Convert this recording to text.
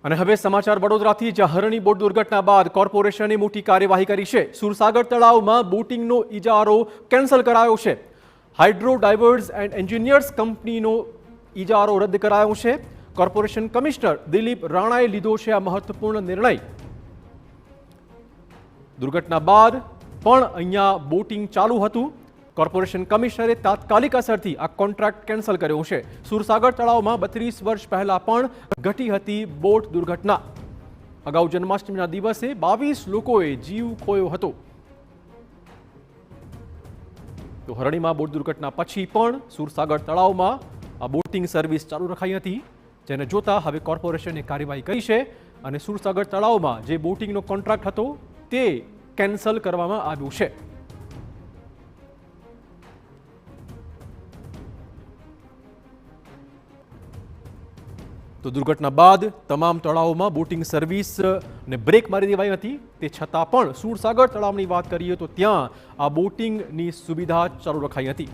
અને હવે સમાચાર વડોદરાથી, જ્યાં હરણી બોટ દુર્ઘટના બાદ કોર્પોરેશને મોટી કાર્યવાહી કરી છે. સુરસાગર તળાવમાં બોટિંગનો ઇજારો કેન્સલ કરાયો છે. હાઇડ્રો ડાઇવર્સ એન્ડ એન્જિનિયર્સ કંપનીનો ઇજારો રદ કરાયો છે. કોર્પોરેશન કમિશનર દિલીપ રાણાએ લીધો છે આ મહત્વપૂર્ણ નિર્ણય. દુર્ઘટના બાદ પણ અહીંયા બોટિંગ ચાલુ હતું. કોર્પોરેશન કમિશનરે તાત્કાલિક અસરથી આ કોન્ટ્રાક્ટ કેન્સલ કર્યો છે. સુરસાગર તળાવમાં 32 વર્ષ પહેલા પણ ઘટી હતી બોટ દુર્ઘટના. અગાઉ જન્માષ્ટમીના દિવસે 22 લોકોએ જીવ ખોયો હતો. તો હરણીમાં બોટ દુર્ઘટના પછી પણ સુરસાગર તળાવમાં આ બોટિંગ સર્વિસ ચાલુ રખાઈ હતી, જેને જોતા હવે કોર્પોરેશને કાર્યવાહી કરી છે અને સુરસાગર તળાવમાં જે બોટિંગનો કોન્ટ્રાક્ટ હતો તે કેન્સલ કરવામાં આવ્યું છે. તો દુર્ઘટના બાદ તમામ તળાવોમાં બોટિંગ સર્વિસને બ્રેક મારી દેવાઈ હતી. તે છતાં પણ સુરસાગર તળાવની વાત કરીએ તો ત્યાં આ બોટિંગની સુવિધા ચાલુ રખાઈ હતી.